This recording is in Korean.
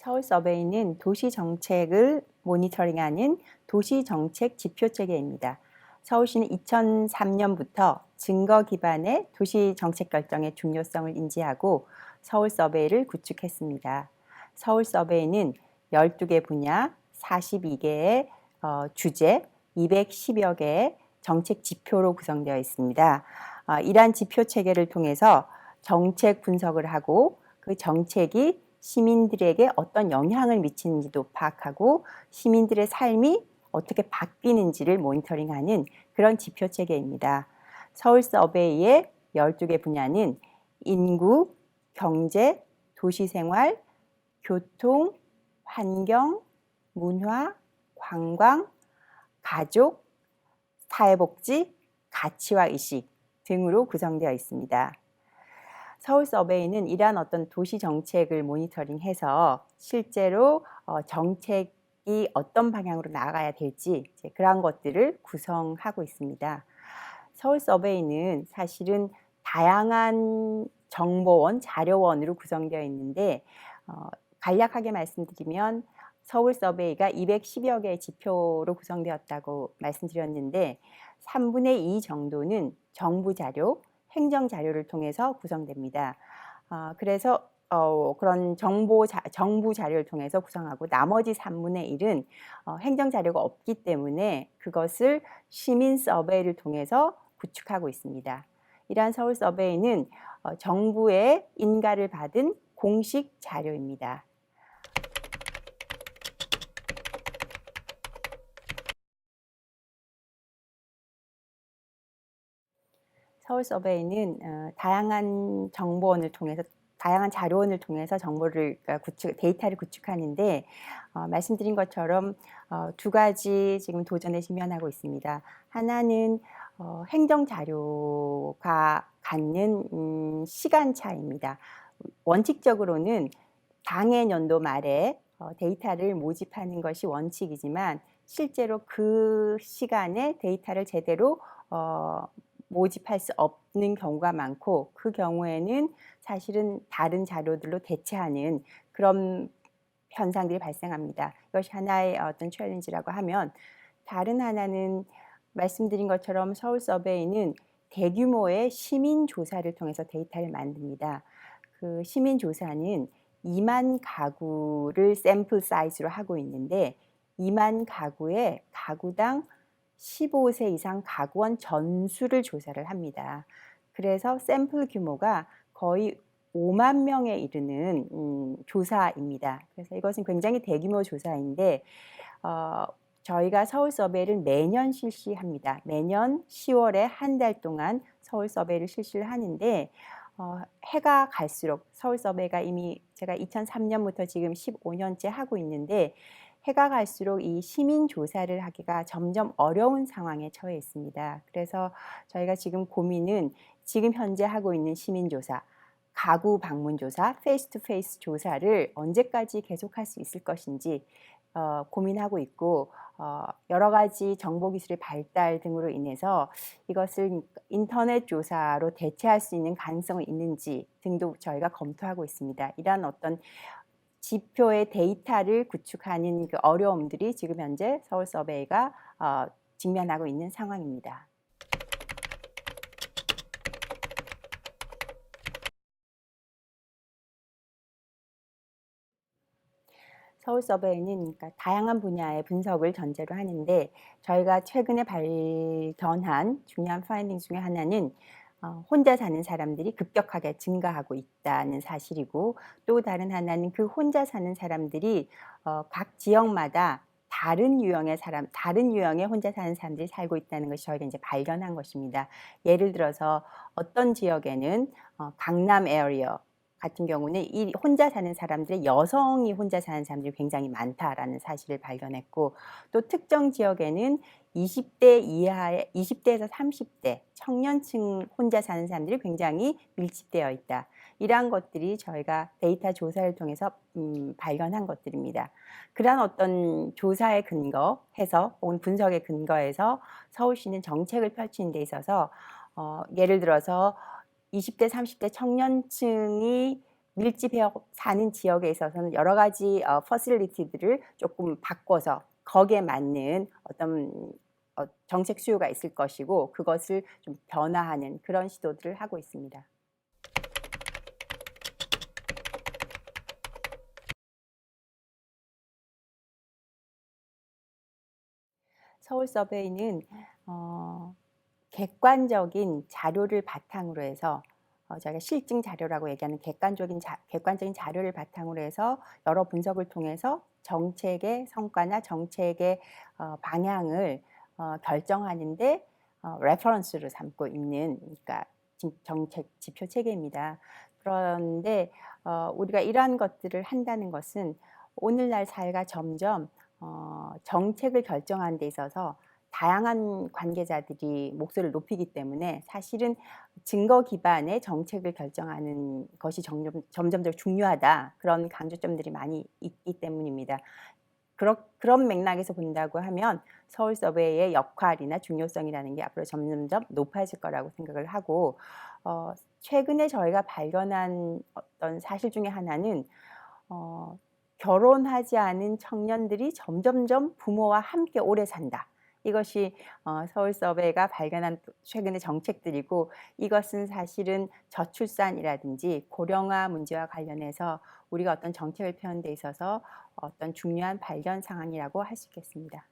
서울 서베이는 도시 정책을 모니터링하는 도시 정책 지표 체계입니다. 서울시는 2003년부터 증거 기반의 도시 정책 결정의 중요성을 인지하고 서울 서베이를 구축했습니다. 서울 서베이는 12개 분야, 42개의 주제, 210여 개의 정책 지표로 구성되어 있습니다. 이러한 지표 체계를 통해서 정책 분석을 하고 그 정책이 시민들에게 어떤 영향을 미치는지도 파악하고 시민들의 삶이 어떻게 바뀌는지를 모니터링하는 그런 지표 체계입니다. 서울 서베이의 12개 분야는 인구, 경제, 도시생활, 교통, 환경, 문화, 관광, 가족, 사회복지, 가치와 의식 등으로 구성되어 있습니다. 서울 서베이는 이러한 어떤 도시 정책을 모니터링해서 실제로 정책이 어떤 방향으로 나아가야 될지 그러한 것들을 구성하고 있습니다. 서울 서베이는 사실은 다양한 정보원, 자료원으로 구성되어 있는데 간략하게 말씀드리면 서울 서베이가 210여 개의 지표로 구성되었다고 말씀드렸는데 3분의 2 정도는 정부 자료, 행정 자료를 통해서 구성됩니다. 그래서 그런 정부 자료를 통해서 구성하고 나머지 3분의 1은 행정 자료가 없기 때문에 그것을 시민 서베이를 통해서 구축하고 있습니다. 이러한 서울 서베이는 정부의 인가를 받은 공식 자료입니다. 서울 서베이는 다양한 정보원을 통해서 다양한 자료원을 통해서 정보를 데이터를 구축하는데 말씀드린 것처럼 두 가지 지금 도전에 직면하고 있습니다. 하나는 행정 자료가 갖는 시간차입니다. 원칙적으로는 당해 연도 말에 데이터를 모집하는 것이 원칙이지만 실제로 그 시간에 데이터를 제대로 모집할 수 없는 경우가 많고 그 경우에는 사실은 다른 자료들로 대체하는 그런 현상들이 발생합니다. 이것이 하나의 어떤 챌린지라고 하면 다른 하나는 말씀드린 것처럼 서울 서베이는 대규모의 시민 조사를 통해서 데이터를 만듭니다. 그 시민 조사는 2만 가구를 샘플 사이즈로 하고 있는데 2만 가구에 가구당 15세 이상 가구원 전수를 조사를 합니다. 그래서 샘플 규모가 거의 5만 명에 이르는 조사입니다. 그래서 이것은 굉장히 대규모 조사인데 저희가 서울 서베이를 매년 실시합니다. 매년 10월에 한 달 동안 서울 서베이를 실시를 하는데 해가 갈수록 서울 서베이가 이미 제가 2003년부터 지금 15년째 하고 있는데 해가 갈수록 이 시민 조사를 하기가 점점 어려운 상황에 처해 있습니다. 그래서 저희가 지금 고민은 지금 현재 하고 있는 시민 조사, 가구 방문 조사, 페이스 투 페이스 조사를 언제까지 계속할 수 있을 것인지 고민하고 있고 여러 가지 정보 기술의 발달 등으로 인해서 이것을 인터넷 조사로 대체할 수 있는 가능성이 있는지 등도 저희가 검토하고 있습니다. 이러한 어떤 지표의 데이터를 구축하는 그 어려움들이 지금 현재 서울 서베이가 직면하고 있는 상황입니다. 서울 서베이는 그러니까 다양한 분야의 분석을 전제로 하는데 저희가 최근에 발견한 중요한 파인딩 중에 하나는 혼자 사는 사람들이 급격하게 증가하고 있다는 사실이고 또 다른 하나는 그 혼자 사는 사람들이 각 지역마다 다른 유형의 혼자 사는 사람들이 살고 있다는 것이 저희가 이제 발견한 것입니다. 예를 들어서 어떤 지역에는 강남 에어리어 같은 경우는 이 혼자 사는 사람들의 여성이 혼자 사는 사람들이 굉장히 많다라는 사실을 발견했고 또 특정 지역에는 20대에서 30대 청년층 혼자 사는 사람들이 굉장히 밀집되어 있다. 이러한 것들이 저희가 데이터 조사를 통해서 발견한 것들입니다. 그러한 어떤 조사에 근거해서 혹은 분석에 근거해서 서울시는 정책을 펼치는 데 있어서 예를 들어서 20대, 30대 청년층이 밀집해 사는 지역에 있어서는 여러 가지 퍼실리티들을 조금 바꿔서 거기에 맞는 어떤 정책 수요가 있을 것이고 그것을 좀 변화하는 그런 시도들을 하고 있습니다. 서울 서베이는 객관적인 자료를 바탕으로 해서 저희가 실증 자료라고 얘기하는 객관적인 자료를 바탕으로 해서 여러 분석을 통해서 정책의 성과나 정책의 방향을 결정하는데 레퍼런스로 삼고 있는 그러니까 정책 지표 체계입니다. 그런데 우리가 이러한 것들을 한다는 것은 오늘날 사회가 점점 정책을 결정하는 데 있어서 다양한 관계자들이 목소리를 높이기 때문에 사실은 증거 기반의 정책을 결정하는 것이 점점 더 중요하다. 그런 강조점들이 많이 있기 때문입니다. 그런 맥락에서 본다고 하면 서울 서베이의 역할이나 중요성이라는 게 앞으로 점점점 높아질 거라고 생각을 하고 최근에 저희가 발견한 어떤 사실 중에 하나는 결혼하지 않은 청년들이 점점점 부모와 함께 오래 산다. 이것이 서울 서베이가 발견한 최근의 정책들이고 이것은 사실은 저출산이라든지 고령화 문제와 관련해서 우리가 어떤 정책을 펴는 데 있어서 어떤 중요한 발견 상황이라고 할 수 있겠습니다.